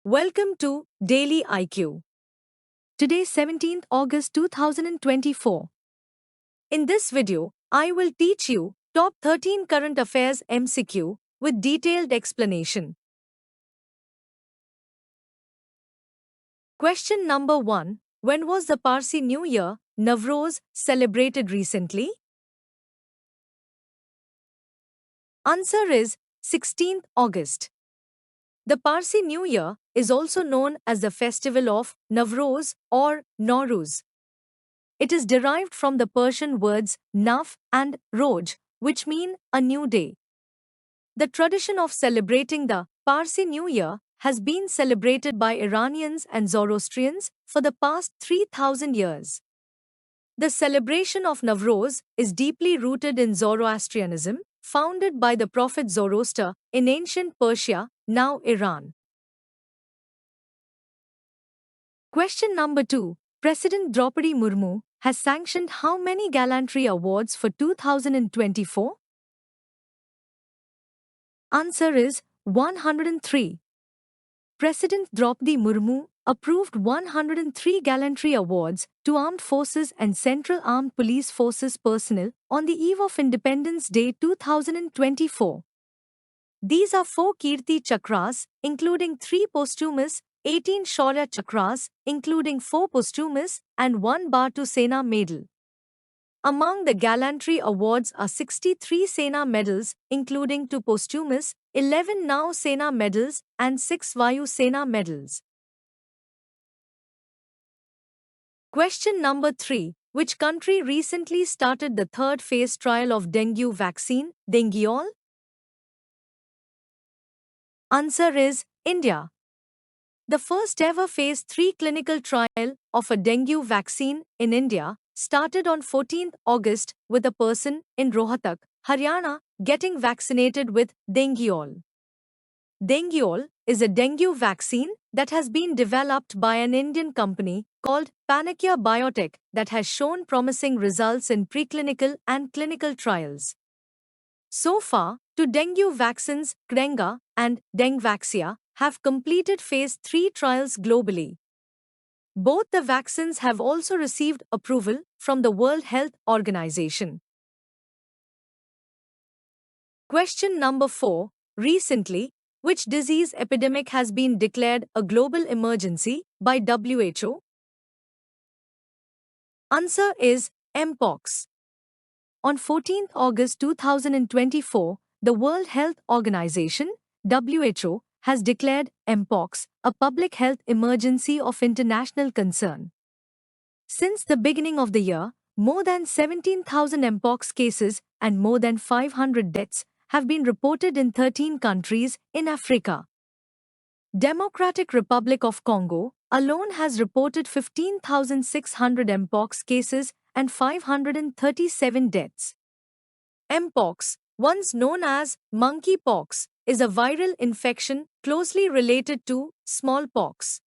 Welcome to Daily IQ. Today, 17th August 2024. In this video, I will teach you top 13 current affairs MCQ with detailed explanation. Question number 1. When was the Parsi New Year, Navroz, celebrated recently? Answer is 16th August. The Parsi New Year is also known as the festival of Navroz or Nowruz. It is derived from the Persian words Naf and Roj, which mean a new day. The tradition of celebrating the Parsi New Year has been celebrated by Iranians and Zoroastrians for the past 3,000 years. The celebration of Navroz is deeply rooted in Zoroastrianism, founded by the prophet Zoroaster in ancient Persia, now Iran. Question number 2. President Draupadi Murmu has sanctioned how many gallantry awards for 2024? Answer is 103. President Draupadi Murmu approved 103 gallantry awards to armed forces and Central Armed Police Forces personnel on the eve of Independence Day 2024. These are 4 Kirti Chakras, including 3 posthumous, 18 Shaurya Chakras, including 4 posthumous, and 1 Bhartu Sena medal. Among the gallantry awards are 63 Sena medals, including 2 posthumous, 11 Nau Sena medals, and 6 Vayu Sena medals. Question number 3. Which country recently started the third phase trial of dengue vaccine, Dengueol? Answer is India. The first ever phase 3 clinical trial of a dengue vaccine in India started on 14th August with a person in Rohtak, Haryana, getting vaccinated with Dengueol. Dengueol is a dengue vaccine that has been developed by an Indian company called Panacea Biotech that has shown promising results in preclinical and clinical trials. So far, 2 dengue vaccines, Crenga and Dengvaxia, have completed phase 3 trials globally. Both the vaccines have also received approval from the World Health Organization. Question number 4. Recently, which disease epidemic has been declared a global emergency by WHO? Answer is Mpox. On 14th August 2024, the World Health Organization, WHO, has declared Mpox a public health emergency of international concern. Since the beginning of the year, more than 17,000 Mpox cases and more than 500 deaths have been reported in 13 countries in Africa. Democratic Republic of Congo alone has reported 15,600 Mpox cases and 537 deaths. Mpox, once known as monkeypox, is a viral infection closely related to smallpox.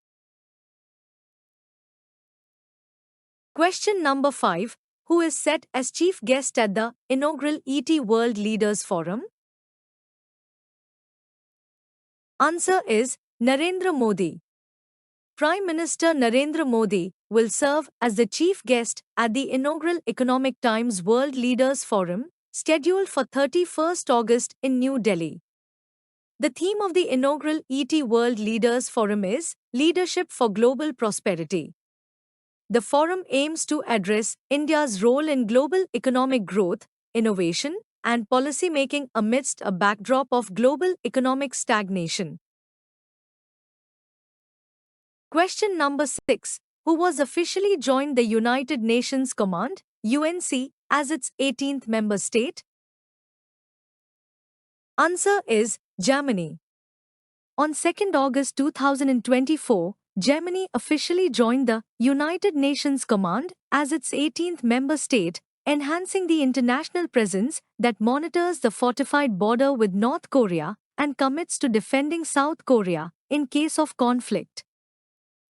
Question number 5. Who is set as chief guest at the inaugural ET World Leaders Forum? Answer is Narendra Modi. Prime Minister Narendra Modi will serve as the chief guest at the inaugural Economic Times World Leaders Forum, scheduled for 31st August in New Delhi. The theme of the inaugural ET World Leaders Forum is Leadership for Global Prosperity. The forum aims to address India's role in global economic growth, innovation, and policy-making amidst a backdrop of global economic stagnation. Question number 6. Who was officially joined the United Nations Command, UNC, as its 18th member state? Answer is Germany. On 2nd August 2024, Germany officially joined the United Nations Command as its 18th member state, enhancing the international presence that monitors the fortified border with North Korea and commits to defending South Korea in case of conflict.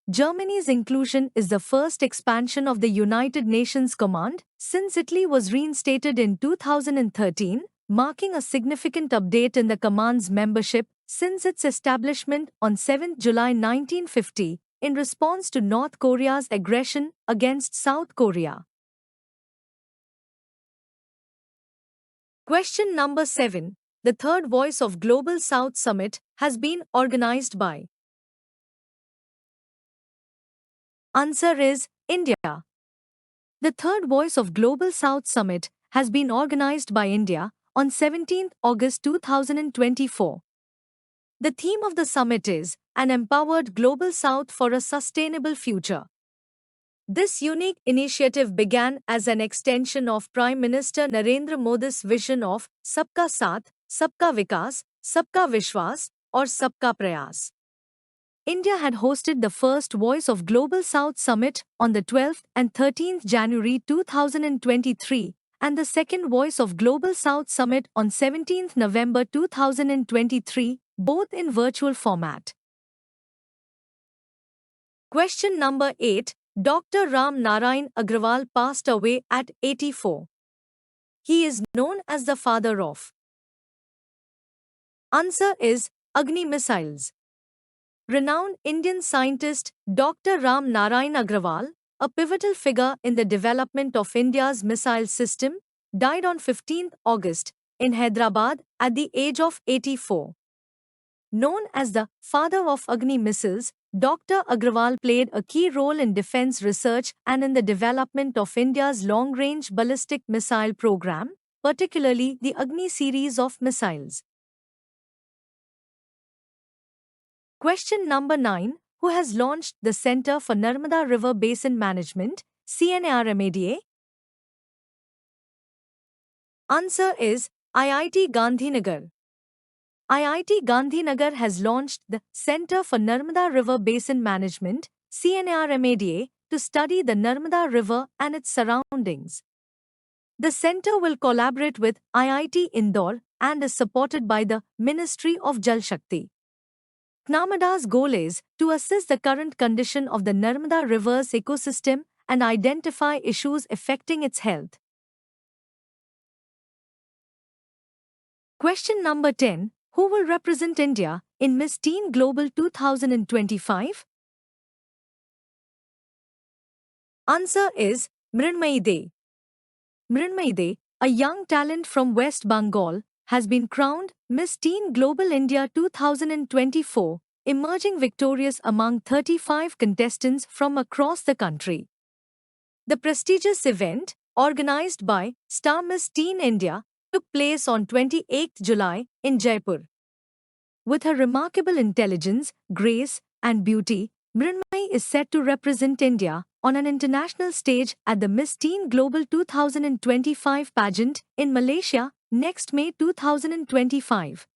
Germany's inclusion is the first expansion of the United Nations Command since Italy was reinstated in 2013, marking a significant update in the command's membership since its establishment on 7 July 1950 in response to North Korea's aggression against South Korea. Question number 7. The third Voice of Global South Summit has been organized by. Answer is India. The third Voice of Global South Summit has been organized by India on 17 August 2024. The theme of the summit is An Empowered Global South for a Sustainable Future. This unique initiative began as an extension of Prime Minister Narendra Modi's vision of Sabka Saath, Sabka Vikas, Sabka Vishwas, or Sabka Prayas. India had hosted the first Voice of Global South Summit on the 12th and 13th January 2023 and the second Voice of Global South Summit on 17th November 2023, both in virtual format. Question number 8. Dr. Ram Narayan Agrawal passed away at 84. He is known as the father of. Answer is Agni missiles. Renowned Indian scientist Dr. Ram Narayan Agrawal, a pivotal figure in the development of India's missile system, died on 15 August in Hyderabad at the age of 84. Known as the father of Agni missiles, Dr. Agrawal played a key role in defense research and in the development of India's long-range ballistic missile program, particularly the Agni series of missiles. Question number 9. Who has launched the Centre for Narmada River Basin Management, CNARMADA? Answer is IIT Gandhinagar. IIT Gandhinagar has launched the Centre for Narmada River Basin Management, CNARMADA, to study the Narmada River and its surroundings. The centre will collaborate with IIT Indore and is supported by the Ministry of Jal Shakti. CNARMADA's goal is to assess the current condition of the Narmada River's ecosystem and identify issues affecting its health. Question number 10. Who will represent India in Miss Teen Global 2025? Answer is Mrinmayee De. Mrinmayee De, a young talent from West Bengal, has been crowned Miss Teen Global India 2024, emerging victorious among 35 contestants from across the country. The prestigious event, organized by Star Miss Teen India, took place on 28 July in Jaipur. With her remarkable intelligence, grace, and beauty, Mrinmayee is set to represent India on an international stage at the Miss Teen Global 2025 pageant in Malaysia next May 2025.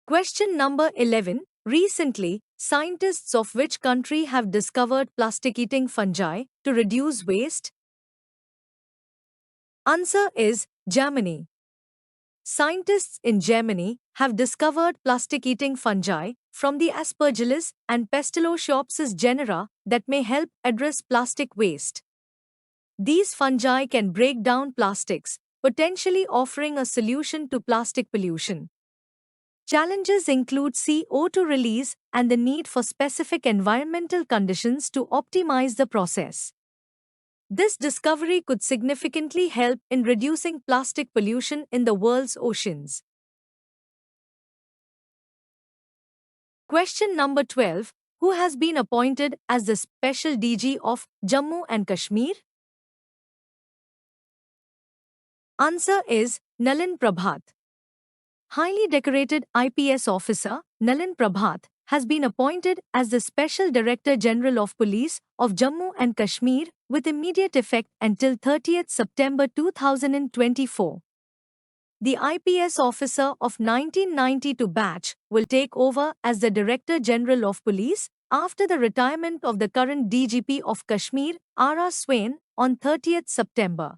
Question number 11. Recently, scientists of which country have discovered plastic-eating fungi to reduce waste? Answer is Germany. Scientists in Germany have discovered plastic-eating fungi from the Aspergillus and Pestilochiopsis genera that may help address plastic waste. These fungi can break down plastics, potentially offering a solution to plastic pollution. Challenges include CO2 release and the need for specific environmental conditions to optimize the process. This discovery could significantly help in reducing plastic pollution in the world's oceans. Question number 12. Who has been appointed as the Special DG of Jammu and Kashmir? Answer is Nalin Prabhat. Highly decorated IPS officer Nalin Prabhat has been appointed as the Special Director General of Police of Jammu and Kashmir with immediate effect until 30th September 2024. The IPS officer of 1992 batch will take over as the Director General of Police after the retirement of the current DGP of Kashmir, R.R. Swain, on 30th September.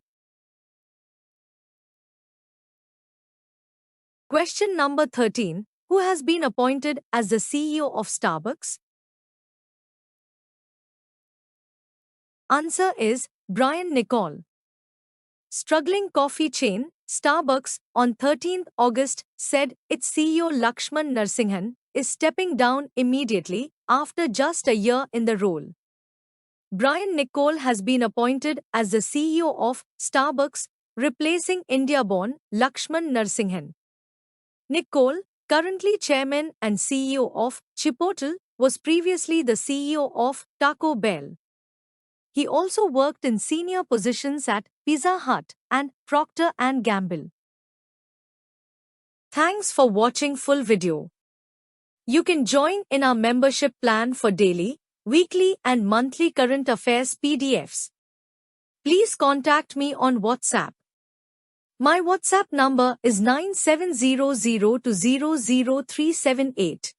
Question number 13. Who has been appointed as the CEO of Starbucks? Answer is Brian Niccol. Struggling coffee chain Starbucks, on 13 August, said its CEO Lakshman Narasimhan is stepping down immediately after just a year in the role. Brian Niccol has been appointed as the CEO of Starbucks, replacing India-born Lakshman Narasimhan. Niccol, currently chairman and CEO of Chipotle, was previously the CEO of Taco Bell. He also worked in senior positions at Pizza Hut and Procter & Gamble. Thanks for watching full video. You can join in our membership plan for daily, weekly and monthly current affairs PDFs. Please contact me on WhatsApp. My WhatsApp number is 9700200378.